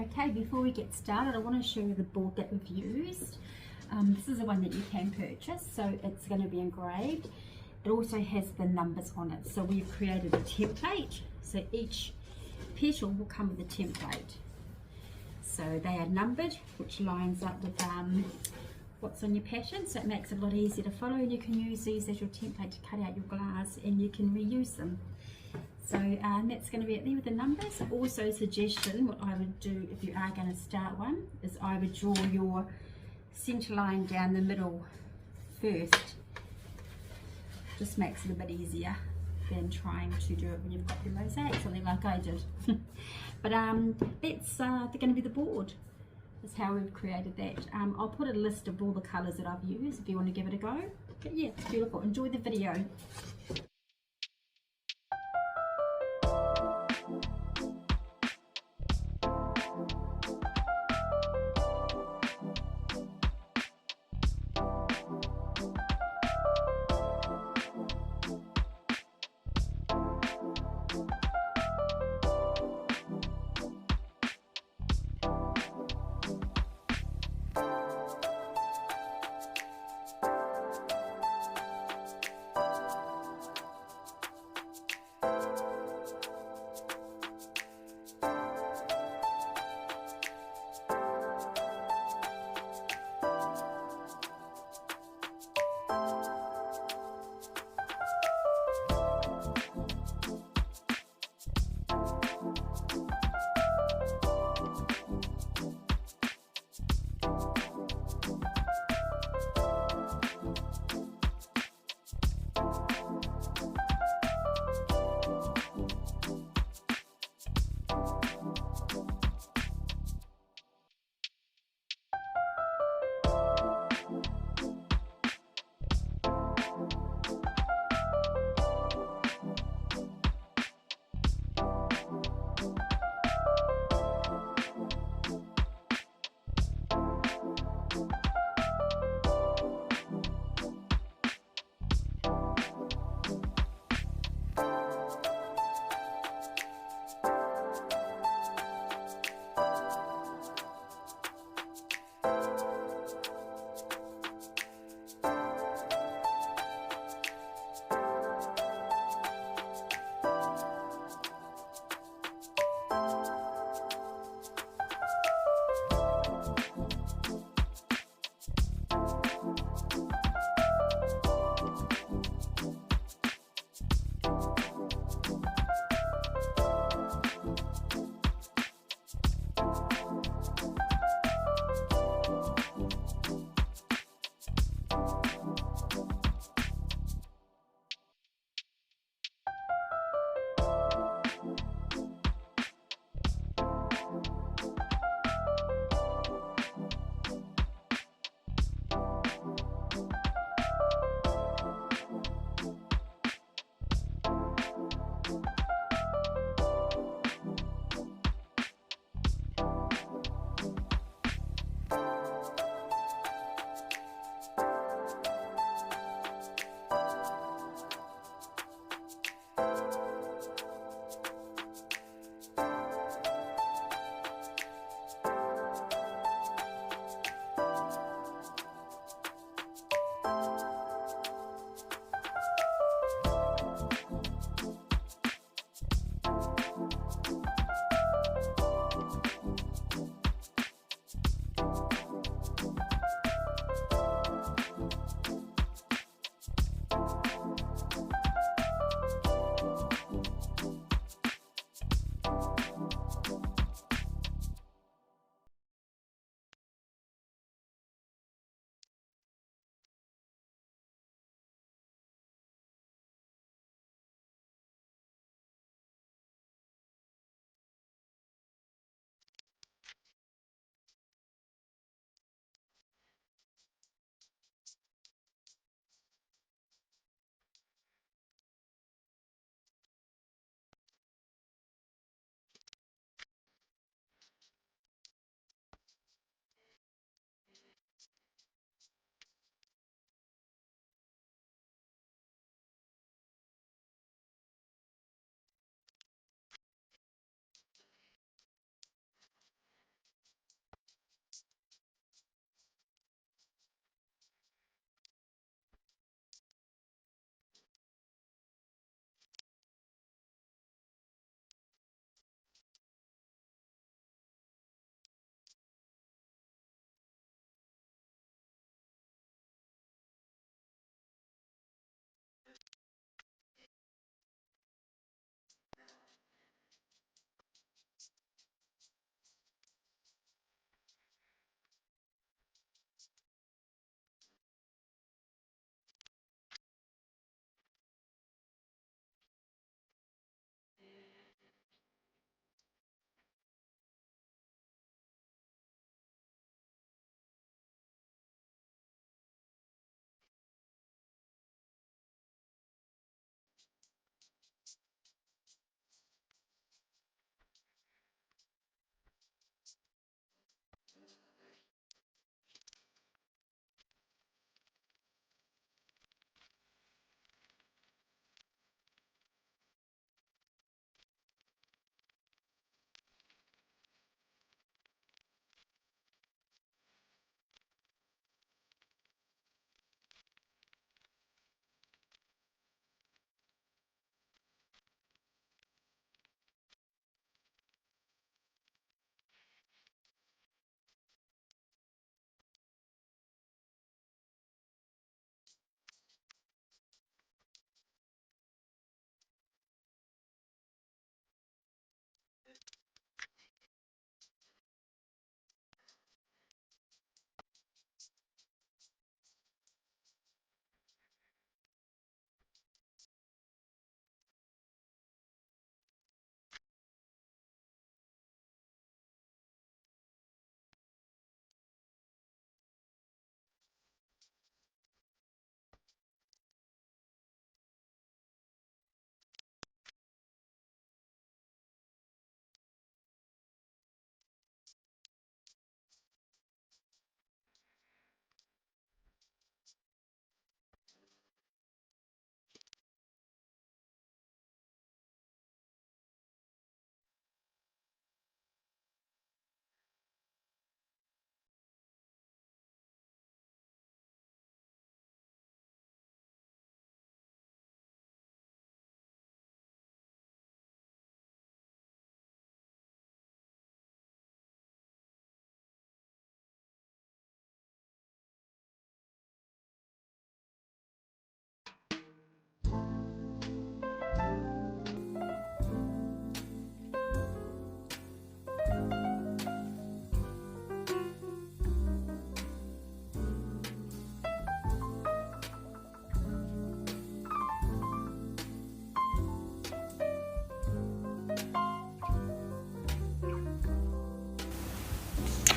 Okay, before we get started, I want to show you the board that we've used. This is the one that you can purchase, so it's going to be engraved. It also has the numbers on it. So we've created a template, so each petal will come with a template. So they are numbered, which lines up with what's on your pattern, so it makes it a lot easier to follow, and you can use these as your template to cut out your glass and you can reuse them. So that's going to be it there with the numbers. Also, suggestion, what I would do if you are going to start one is I would draw your center line down the middle first. Just makes it a bit easier than trying to do it when you've got your mosaic, something like I did. But that's going to be the board. That's how we've created that. I'll put a list of all the colours that I've used if you want to give it a go. But yeah, it's beautiful. Enjoy the video.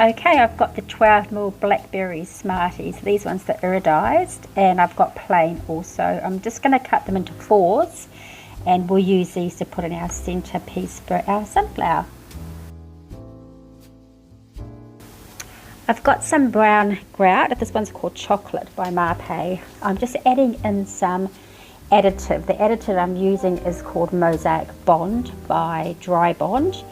Okay, I've got the 12mm blackberry Smarties, these ones that are iridised, and I've got plain also. I'm just going to cut them into 4s, and we'll use these to put in our centerpiece for our sunflower. I've got some brown grout. This one's called Chocolate by Marpe. I'm just adding in some additive. The additive I'm using is called Mosaic Bond by Dry Bond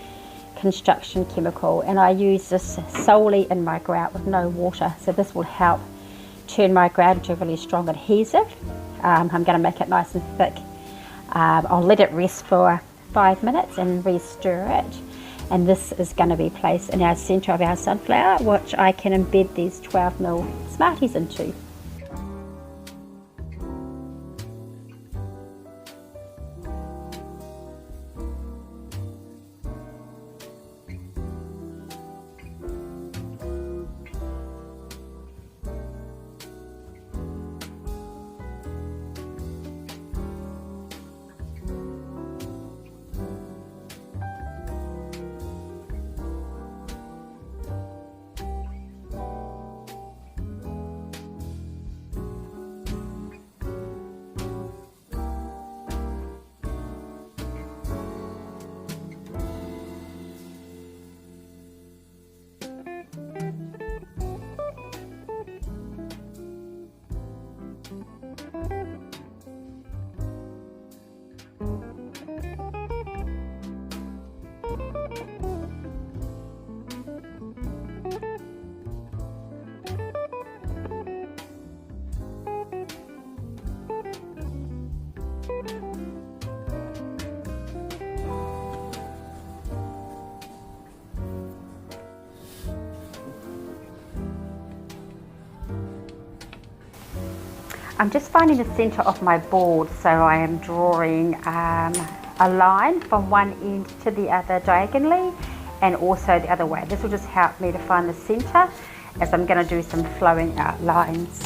construction chemical, and I use this solely in my grout with no water, so this will help turn my grout into a really strong adhesive. I'm going to make it nice and thick. I'll let it rest for 5 minutes and re-stir it, and this is going to be placed in our centre of our sunflower, which I can embed these 12mm Smarties into. I'm just finding the centre of my board, so I am drawing a line from one end to the other diagonally, and also the other way. This will just help me to find the centre as I'm going to do some flowing out lines.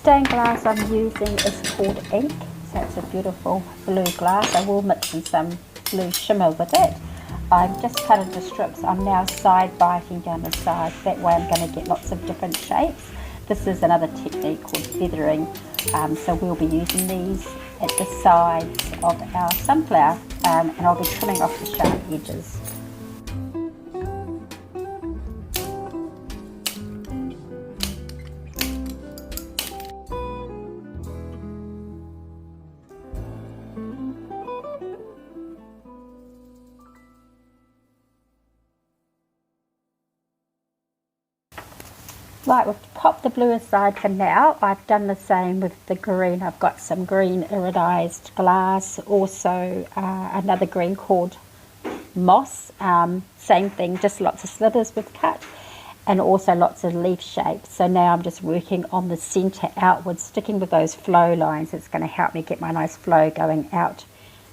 Stained glass I'm using is called ink, so it's a beautiful blue glass. I will mix in some blue shimmer with it. I've just cut into strips. I'm now side biting down the sides, that way I'm going to get lots of different shapes. This is another technique called feathering, so we'll be using these at the sides of our sunflower, and I'll be trimming off the sharp edges. Right, we've popped the blue aside for now. I've done the same with the green. I've got some green iridised glass, also another green called moss. Same thing, just lots of slivers we've cut, and also lots of leaf shapes. So now I'm just working on the centre outwards, sticking with those flow lines. It's going to help me get my nice flow going out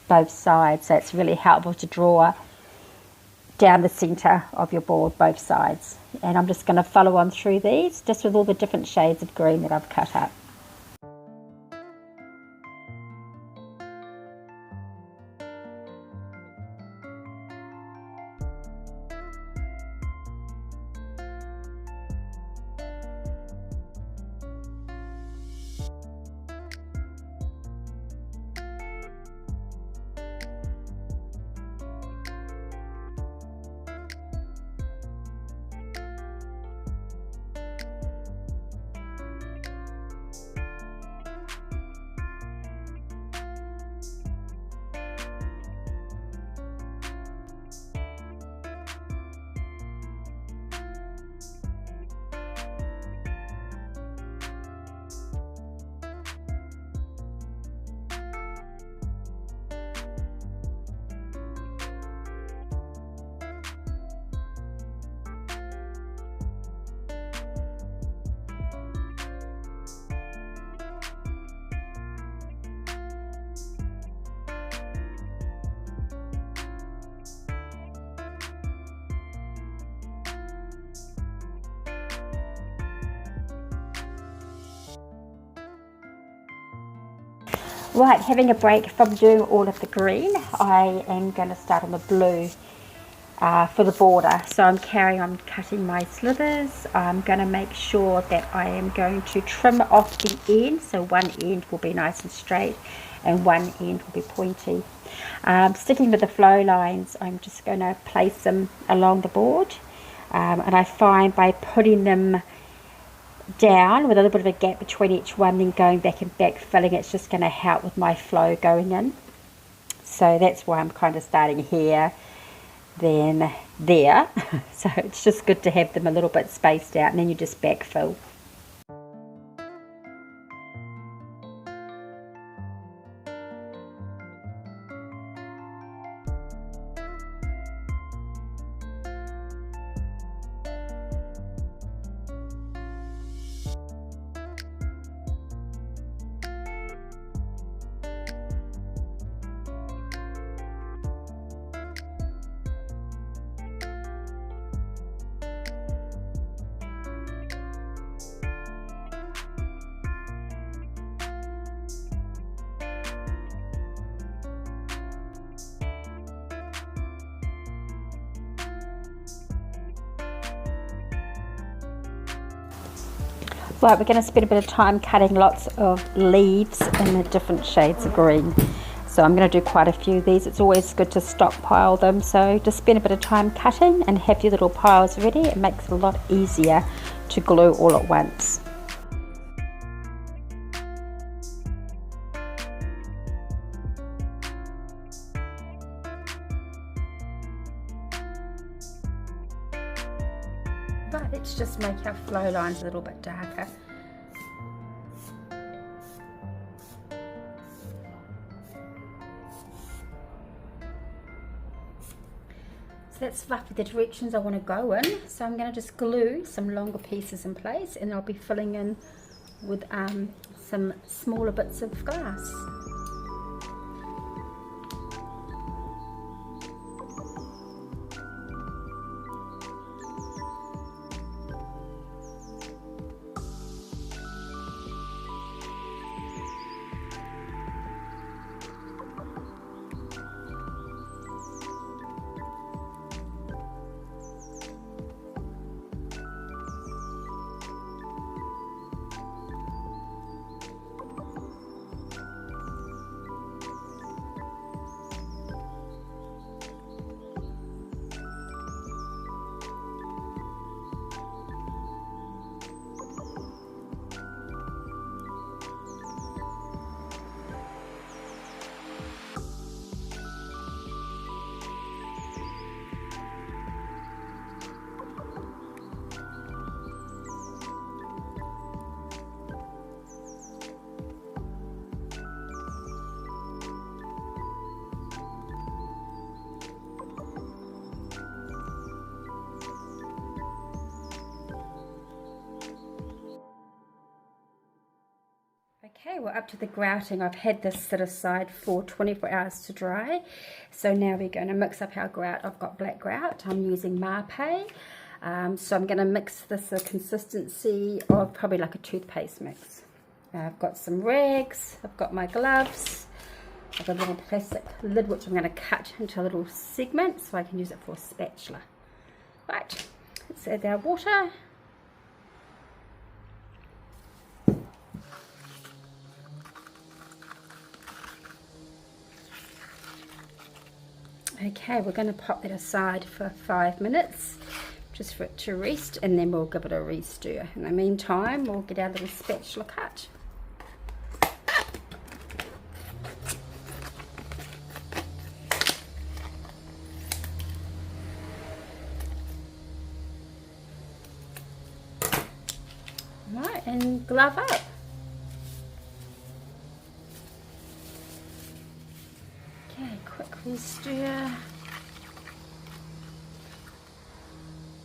both sides. So it's really helpful to draw down the centre of your board, both sides. And I'm just going to follow on through these, just with all the different shades of green that I've cut up. Right, having a break from doing all of the green, I am going to start on the blue for the border. So I'm carrying on cutting my slivers. I'm going to make sure that I am going to trim off the end, so one end will be nice and straight and one end will be pointy. Sticking with the flow lines, I'm just going to place them along the board, and I find by putting them down with a little bit of a gap between each one, then going back and back filling, it's just going to help with my flow going in. So that's why I'm kind of starting here, then there. So it's just good to have them a little bit spaced out, and then you just backfill. Right, we're going to spend a bit of time cutting lots of leaves in the different shades of green. So I'm going to do quite a few of these. It's always good to stockpile them. So just spend a bit of time cutting and have your little piles ready. It makes it a lot easier to glue all at once. Right, let's just make our flow lines a little bit darker. So that's roughly the directions I want to go in. So I'm going to just glue some longer pieces in place, and I'll be filling in with some smaller bits of glass. Okay, we're up to the grouting. I've had this set aside for 24 hours to dry. So now we're going to mix up our grout. I've got black grout. I'm using Marpe. So I'm going to mix this a consistency of probably like a toothpaste mix. I've got some rags. I've got my gloves. I've got a little plastic lid which I'm going to cut into a little segment so I can use it for a spatula. Right, let's add our water. Okay, we're going to pop that aside for 5 minutes just for it to rest, and then we'll give it a re-stir. In the meantime, we'll get our little spatula cut. Right, and glove up. Okay, quick re-stir.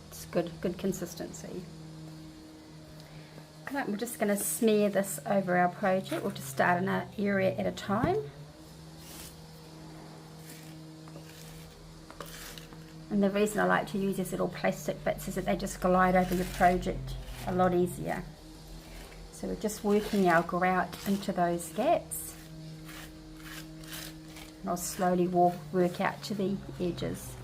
It's good consistency. Right, we're just going to smear this over our project. We'll just start in an area at a time. And the reason I like to use these little plastic bits is that they just glide over your project a lot easier. So we're just working our grout into those gaps. I'll slowly work out to the edges.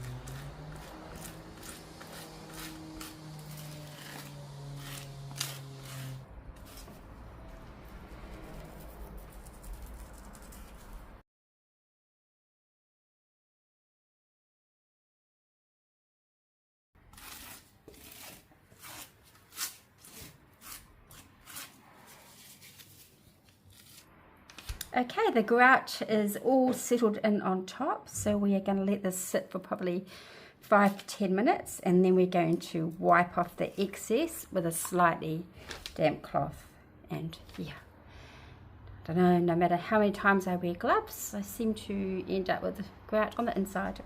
Okay, the grout is all settled in on top, so we are going to let this sit for probably 5 to 10 minutes, and then we're going to wipe off the excess with a slightly damp cloth. And yeah, I don't know, no matter how many times I wear gloves, I seem to end up with grout on the inside.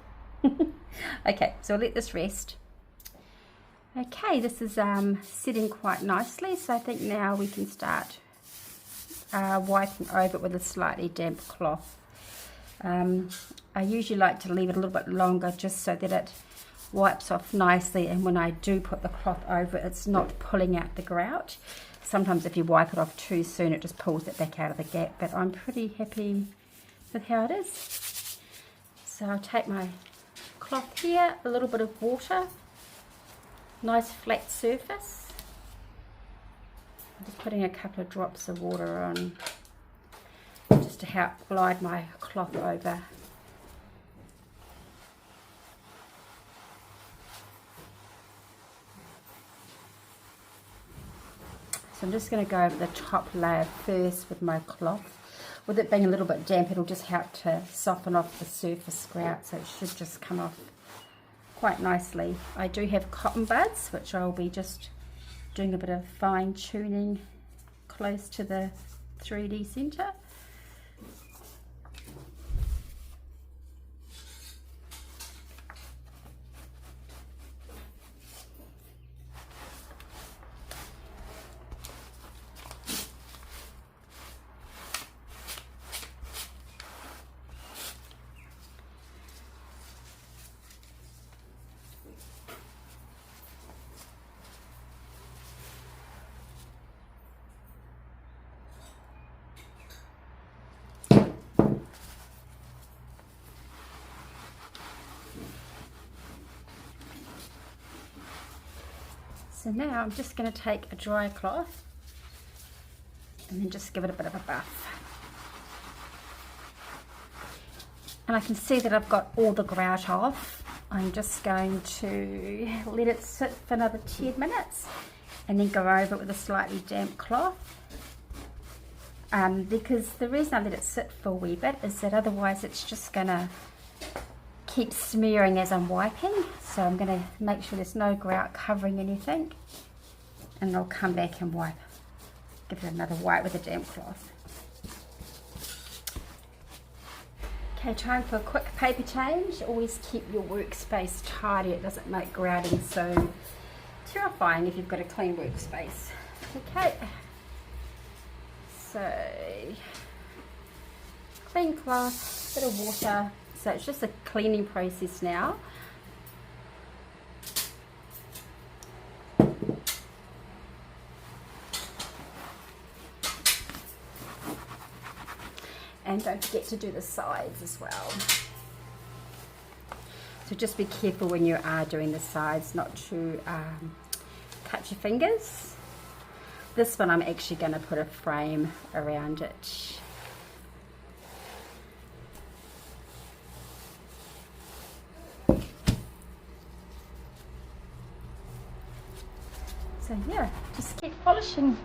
Okay, so I'll let this rest. Okay, this is sitting quite nicely, so I think now we can start wiping over it with a slightly damp cloth. I usually like to leave it a little bit longer just so that it wipes off nicely, and when I do put the cloth over it, it's not pulling out the grout. Sometimes if you wipe it off too soon, it just pulls it back out of the gap, but I'm pretty happy with how it is. So I'll take my cloth here, a little bit of water, nice flat surface. I'm just putting a couple of drops of water on just to help glide my cloth over. So I'm just going to go over the top layer first with my cloth. With it being a little bit damp, it'll just help to soften off the surface grout, so it should just come off quite nicely. I do have cotton buds, which I'll be just doing a bit of fine tuning close to the 3D center. So now I'm just going to take a dry cloth and then just give it a bit of a buff. And I can see that I've got all the grout off. I'm just going to let it sit for another 10 minutes and then go over it with a slightly damp cloth. Because the reason I let it sit for a wee bit is that otherwise it's just going to keep smearing as I'm wiping. So I'm going to make sure there's no grout covering anything, and I'll come back and wipe, give it another wipe with a damp cloth. Okay, time for a quick paper change. Always keep your workspace tidy. It doesn't make grouting so terrifying if you've got a clean workspace. Okay, so clean cloth, bit of water. So it's just a cleaning process now. And don't forget to do the sides as well. So just be careful when you are doing the sides not to cut your fingers. This one I'm actually going to put a frame around it. So yeah, just keep polishing.